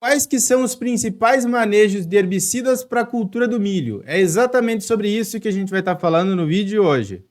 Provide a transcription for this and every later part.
Quais que são os principais manejos de herbicidas para a cultura do milho? É exatamente sobre isso que a gente vai estar falando no vídeo de hoje.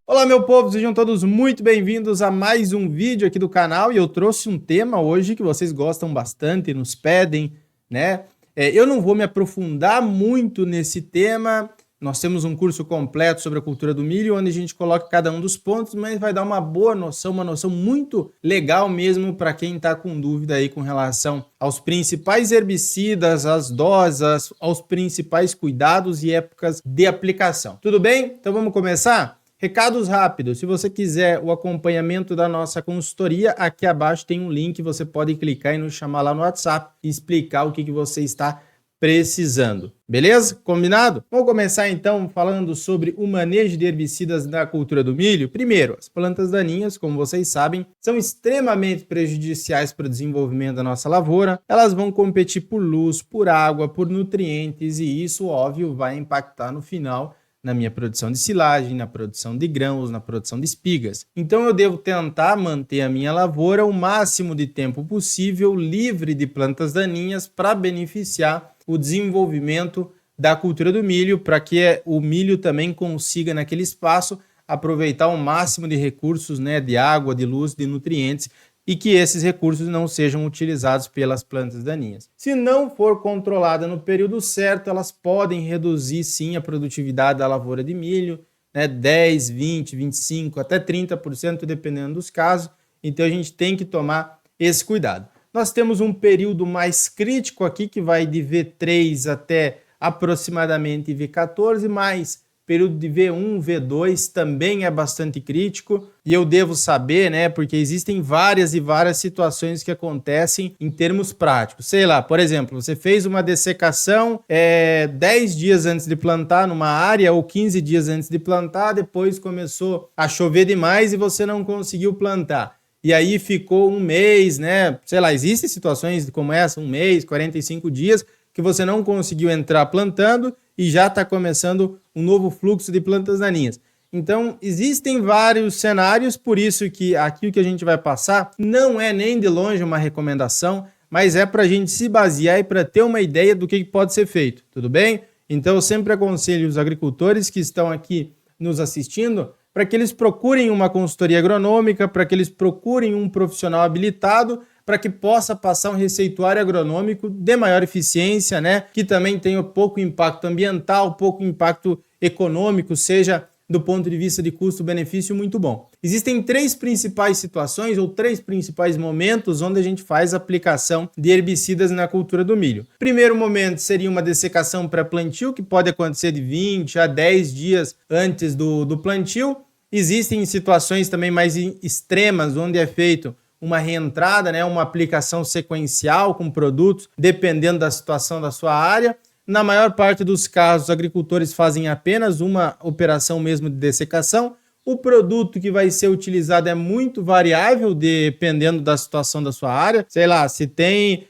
Olá, meu povo, sejam todos muito bem-vindos a mais um vídeo aqui do canal e eu trouxe um tema hoje que vocês gostam bastante, nos pedem, né? Eu não vou me aprofundar muito nesse tema. Nós temos um curso completo sobre a cultura do milho, onde a gente coloca cada um dos pontos, mas vai dar uma boa noção, uma noção muito legal mesmo para quem está com dúvida aí com relação aos principais herbicidas, às doses, aos principais cuidados e épocas de aplicação. Tudo bem? Então vamos começar? Recados rápidos, se você quiser o acompanhamento da nossa consultoria, aqui abaixo tem um link, você pode clicar e nos chamar lá no WhatsApp e explicar o que você está precisando. Beleza? Combinado? Vamos começar então falando sobre o manejo de herbicidas na cultura do milho. Primeiro, as plantas daninhas, como vocês sabem, são extremamente prejudiciais para o desenvolvimento da nossa lavoura. Elas vão competir por luz, por água, por nutrientes e isso, óbvio, vai impactar no final na minha produção de silagem, na produção de grãos, na produção de espigas. Então eu devo tentar manter a minha lavoura o máximo de tempo possível livre de plantas daninhas para beneficiar o desenvolvimento da cultura do milho, para que o milho também consiga naquele espaço aproveitar o máximo de recursos, né, de água, de luz, de nutrientes, e que esses recursos não sejam utilizados pelas plantas daninhas. Se não for controlada no período certo, elas podem reduzir sim a produtividade da lavoura de milho, né, 10, 20, 25, até 30%, dependendo dos casos. Então a gente tem que tomar esse cuidado. Nós temos um período mais crítico aqui, que vai de V3 até aproximadamente V14, mas período de V1, V2 também é bastante crítico e eu devo saber, né, porque existem várias e várias situações que acontecem em termos práticos. Sei lá, por exemplo, você fez uma dessecação 10 dias antes de plantar numa área ou 15 dias antes de plantar, depois começou a chover demais e você não conseguiu plantar. E aí ficou um mês, né, sei lá, existem situações como essa, um mês, 45 dias, que você não conseguiu entrar plantando e já está começando um novo fluxo de plantas daninhas. Então, existem vários cenários, por isso que aqui o que a gente vai passar não é nem de longe uma recomendação, mas é para a gente se basear e para ter uma ideia do que pode ser feito, tudo bem? Então, eu sempre aconselho os agricultores que estão aqui nos assistindo para que eles procurem uma consultoria agronômica, para que eles procurem um profissional habilitado, para que possa passar um receituário agronômico de maior eficiência, né? Que também tenha pouco impacto ambiental, pouco impacto econômico, seja do ponto de vista de custo-benefício muito bom. Existem três principais situações ou três principais momentos onde a gente faz a aplicação de herbicidas na cultura do milho. Primeiro momento seria uma dessecação pré-plantio, que pode acontecer de 20 a 10 dias antes do plantio. Existem situações também mais extremas, onde é feito uma reentrada, né, uma aplicação sequencial com produtos, dependendo da situação da sua área. Na maior parte dos casos, os agricultores fazem apenas uma operação mesmo de dessecação. O produto que vai ser utilizado é muito variável, dependendo da situação da sua área. Sei lá, se tem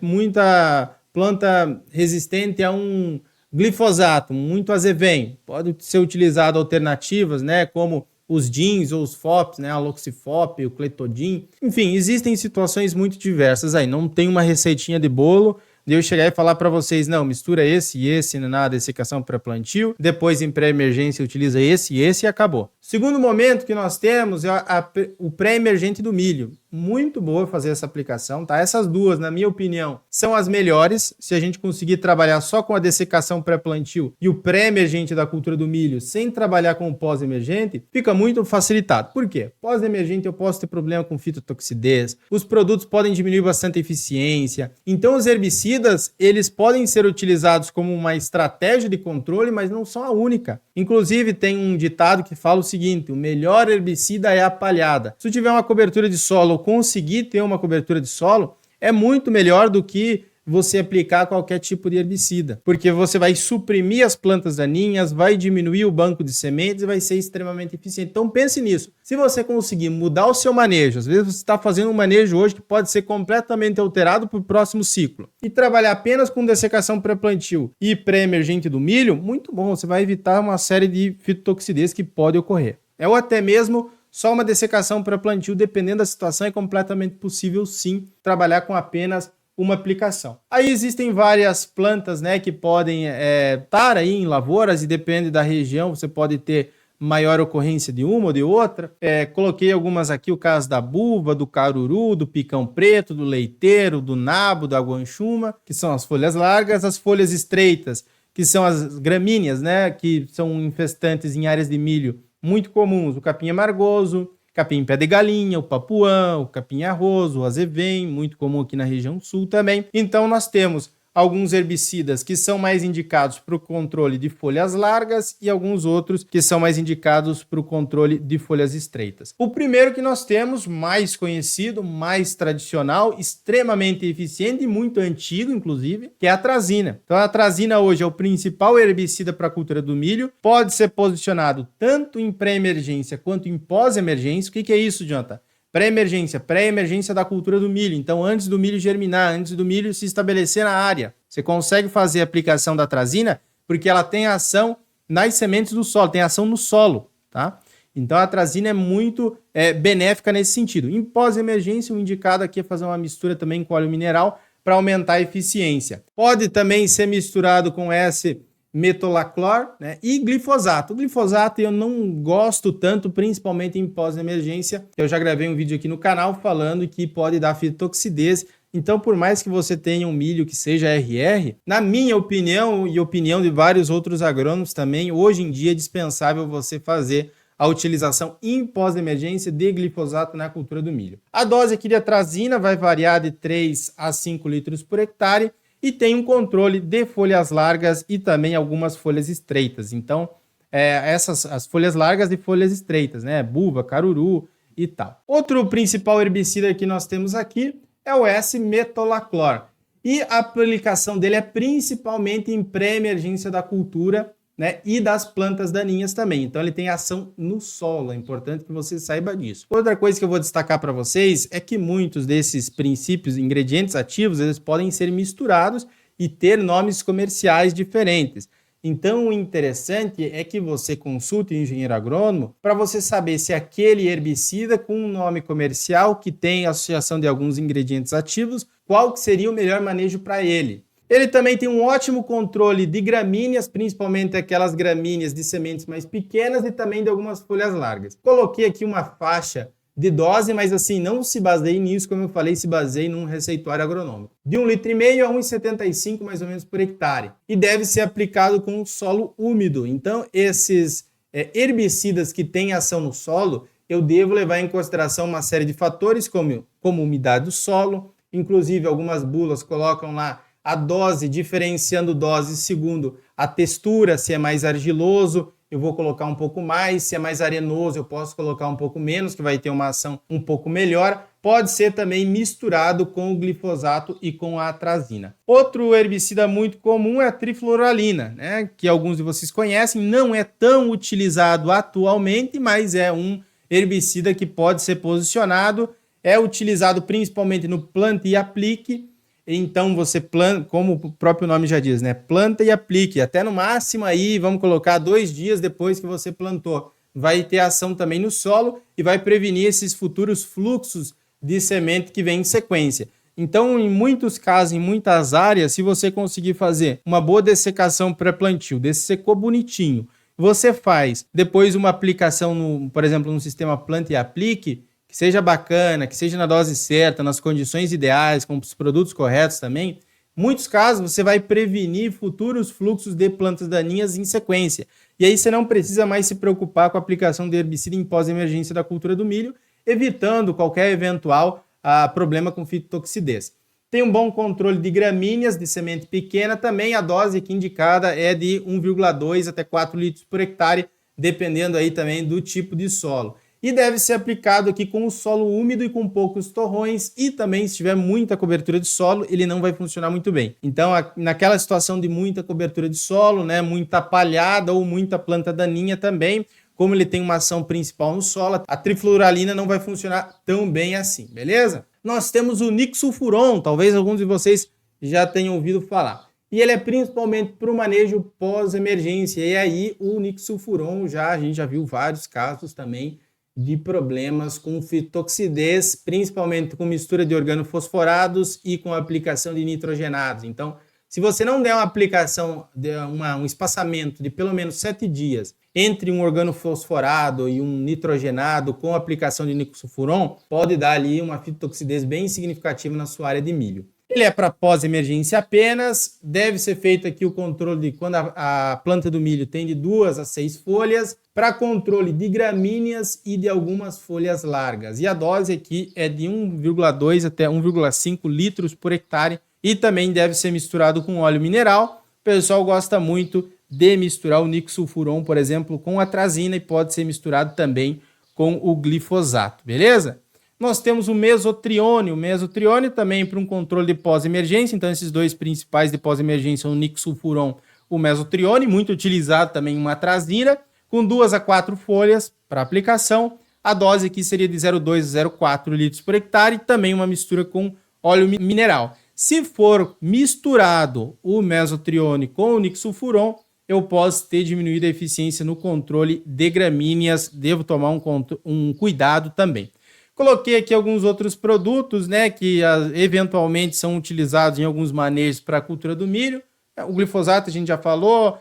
muita planta resistente a um glifosato, muito azevém, pode ser utilizado alternativas, né, como os DINs ou os FOPs, né, a Loxifop, o Cletodin. Enfim, existem situações muito diversas aí. Não tem uma receitinha de bolo de eu chegar e falar para vocês, não, mistura esse e esse na dessecação pré-plantio, depois em pré-emergência utiliza esse e esse e acabou. Segundo momento que nós temos é o pré-emergente do milho. Muito boa fazer essa aplicação, tá? Essas duas, na minha opinião, são as melhores. Se a gente conseguir trabalhar só com a dessecação pré-plantio e o pré-emergente da cultura do milho, sem trabalhar com o pós-emergente, fica muito facilitado. Por quê? Pós-emergente eu posso ter problema com fitotoxidez, os produtos podem diminuir bastante a eficiência. Então os herbicidas, eles podem ser utilizados como uma estratégia de controle, mas não são a única. Inclusive tem um ditado que fala o seguinte: o melhor herbicida é a palhada. Se eu tiver uma cobertura de solo, conseguir ter uma cobertura de solo, é muito melhor do que você aplicar qualquer tipo de herbicida, porque você vai suprimir as plantas daninhas, vai diminuir o banco de sementes e vai ser extremamente eficiente. Então pense nisso. Se você conseguir mudar o seu manejo, às vezes você está fazendo um manejo hoje que pode ser completamente alterado para o próximo ciclo, e trabalhar apenas com dessecação pré-plantio e pré-emergente do milho, muito bom, você vai evitar uma série de fitotoxidez que pode ocorrer. Ou até mesmo só uma dessecação pré-plantio, dependendo da situação, é completamente possível sim trabalhar com apenas uma aplicação. Aí existem várias plantas, né, que podem estar aí em lavouras e depende da região, você pode ter maior ocorrência de uma ou de outra. Coloquei algumas aqui, o caso da buva, do caruru, do picão preto, do leiteiro, do nabo, da guanchuma, que são as folhas largas, as folhas estreitas, que são as gramíneas, né, que são infestantes em áreas de milho muito comuns, o capim amargoso, capim pé de galinha, o papuã, o capim arroz, o azevém, muito comum aqui na região sul também. Então nós temos alguns herbicidas que são mais indicados para o controle de folhas largas e alguns outros que são mais indicados para o controle de folhas estreitas. O primeiro que nós temos, mais conhecido, mais tradicional, extremamente eficiente e muito antigo, inclusive, que é a atrazina. Então a atrazina hoje é o principal herbicida para a cultura do milho, pode ser posicionado tanto em pré-emergência quanto em pós-emergência. O que é isso, Jonathan? Pré-emergência da cultura do milho. Então, antes do milho germinar, antes do milho se estabelecer na área, você consegue fazer a aplicação da atrazina porque ela tem ação nas sementes do solo, tem ação no solo, tá? Então, a atrazina é muito benéfica nesse sentido. Em pós-emergência, o indicado aqui é fazer uma mistura também com óleo mineral para aumentar a eficiência. Pode também ser misturado com metolaclor, né, e glifosato. O glifosato eu não gosto tanto, principalmente em pós-emergência. Eu já gravei um vídeo aqui no canal falando que pode dar fitotoxidez. Então, por mais que você tenha um milho que seja RR, na minha opinião e opinião de vários outros agrônomos também, hoje em dia é dispensável você fazer a utilização em pós-emergência de glifosato na cultura do milho. A dose aqui de atrazina vai variar de 3 a 5 litros por hectare, e tem um controle de folhas largas e também algumas folhas estreitas. Então, as folhas largas e folhas estreitas, né? Buva, caruru e tal. Outro principal herbicida que nós temos aqui é o S-metolaclor. E a aplicação dele é principalmente em pré-emergência da cultura, né, e das plantas daninhas também. Então ele tem ação no solo, é importante que você saiba disso. Outra coisa que eu vou destacar para vocês é que muitos desses princípios, ingredientes ativos, eles podem ser misturados e ter nomes comerciais diferentes. Então o interessante é que você consulte o engenheiro agrônomo para você saber se aquele herbicida com um nome comercial que tem associação de alguns ingredientes ativos, qual que seria o melhor manejo para ele. Ele também tem um ótimo controle de gramíneas, principalmente aquelas gramíneas de sementes mais pequenas e também de algumas folhas largas. Coloquei aqui uma faixa de dose, mas assim, não se baseie nisso, como eu falei, se baseie num receituário agronômico. De 1,5 litro a 1,75 mais ou menos por hectare. E deve ser aplicado com o solo úmido. Então, esses herbicidas que têm ação no solo, eu devo levar em consideração uma série de fatores, como umidade do solo. Inclusive, algumas bulas colocam lá a dose, diferenciando doses segundo a textura, se é mais argiloso, eu vou colocar um pouco mais, se é mais arenoso, eu posso colocar um pouco menos, que vai ter uma ação um pouco melhor. Pode ser também misturado com o glifosato e com a atrazina. Outro herbicida muito comum é a trifloralina, né, que alguns de vocês conhecem, não é tão utilizado atualmente, mas é um herbicida que pode ser posicionado, é utilizado principalmente no plante e aplique. Então você planta, como o próprio nome já diz, né? Planta e aplique, até no máximo aí, vamos colocar 2 dias depois que você plantou. Vai ter ação também no solo e vai prevenir esses futuros fluxos de semente que vem em sequência. Então, em muitos casos, em muitas áreas, se você conseguir fazer uma boa dessecação pré-plantio, dessecou bonitinho, você faz depois uma aplicação, por exemplo, no sistema planta e aplique, que seja bacana, que seja na dose certa, nas condições ideais, com os produtos corretos também, em muitos casos você vai prevenir futuros fluxos de plantas daninhas em sequência. E aí você não precisa mais se preocupar com a aplicação de herbicida em pós-emergência da cultura do milho, evitando qualquer eventual problema com fitotoxidez. Tem um bom controle de gramíneas de semente pequena, também a dose aqui indicada é de 1,2 até 4 litros por hectare, dependendo aí também do tipo de solo. e deve ser aplicado aqui com o solo úmido e com poucos torrões, e também se tiver muita cobertura de solo, ele não vai funcionar muito bem. Então, naquela situação de muita cobertura de solo, né, muita palhada ou muita planta daninha também, como ele tem uma ação principal no solo, a trifluoralina não vai funcionar tão bem assim, beleza? Nós temos o Nixsulfuron, talvez alguns de vocês já tenham ouvido falar. E ele é principalmente para o manejo pós-emergência. E aí o Nixsulfuron, a gente já viu vários casos também de problemas com fitoxidez, principalmente com mistura de organofosforados e com aplicação de nitrogenados. Então, se você não der uma aplicação, um espaçamento de pelo menos 7 dias entre um organofosforado e um nitrogenado com aplicação de Nixsulfuron, pode dar ali uma fitoxidez bem significativa na sua área de milho. Ele é para pós-emergência apenas, deve ser feito aqui o controle de quando a planta do milho tem de 2 a 6 folhas, para controle de gramíneas e de algumas folhas largas. E a dose aqui é de 1,2 até 1,5 litros por hectare e também deve ser misturado com óleo mineral. O pessoal gosta muito de misturar o Nixsulfuron, por exemplo, com atrazina e pode ser misturado também com o glifosato, beleza? Nós temos o mesotrione também para um controle de pós-emergência, então esses dois principais de pós-emergência são o Nixsulfuron, o mesotrione, muito utilizado também uma atrazina, com 2 a 4 folhas para aplicação. A dose aqui seria de 0,2 a 0,4 litros por hectare, e também uma mistura com óleo mineral. Se for misturado o mesotrione com o Nixsulfuron, eu posso ter diminuído a eficiência no controle de gramíneas, devo tomar um cuidado também. Coloquei aqui alguns outros produtos, né, que eventualmente são utilizados em alguns manejos para a cultura do milho. O glifosato a gente já falou,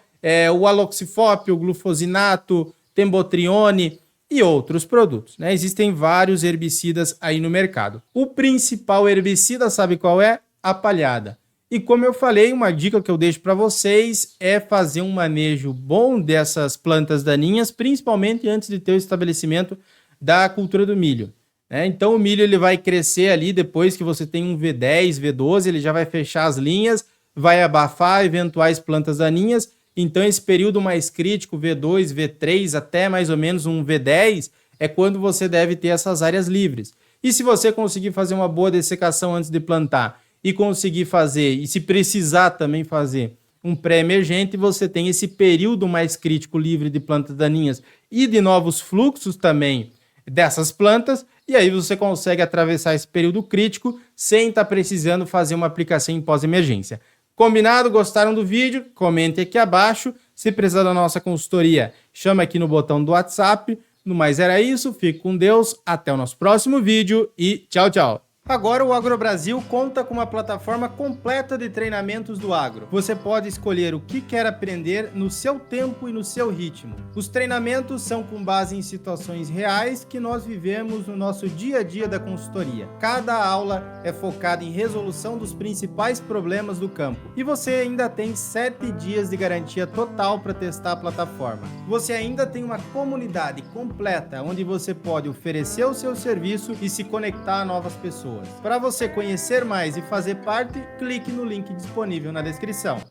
o aloxifop, o glufosinato, tembotrione e outros produtos, né? Existem vários herbicidas aí no mercado. O principal herbicida, sabe qual é? A palhada. E como eu falei, uma dica que eu deixo para vocês é fazer um manejo bom dessas plantas daninhas, principalmente antes de ter o estabelecimento da cultura do milho. Então o milho ele vai crescer ali depois que você tem um V10, V12, ele já vai fechar as linhas, vai abafar eventuais plantas daninhas. Então esse período mais crítico, V2, V3, até mais ou menos um V10, é quando você deve ter essas áreas livres. E se você conseguir fazer uma boa dessecação antes de plantar e conseguir fazer, e se precisar também fazer um pré-emergente, você tem esse período mais crítico livre de plantas daninhas e de novos fluxos também dessas plantas, e aí você consegue atravessar esse período crítico sem estar precisando fazer uma aplicação em pós-emergência. Combinado? Gostaram do vídeo? Comente aqui abaixo. Se precisar da nossa consultoria, chama aqui no botão do WhatsApp. No mais era isso, fique com Deus, até o nosso próximo vídeo e tchau, tchau! Agora o AgroBrasil conta com uma plataforma completa de treinamentos do agro. Você pode escolher o que quer aprender no seu tempo e no seu ritmo. Os treinamentos são com base em situações reais que nós vivemos no nosso dia a dia da consultoria. Cada aula é focada em resolução dos principais problemas do campo. E você ainda tem 7 dias de garantia total para testar a plataforma. Você ainda tem uma comunidade completa onde você pode oferecer o seu serviço e se conectar a novas pessoas. Para você conhecer mais e fazer parte, clique no link disponível na descrição.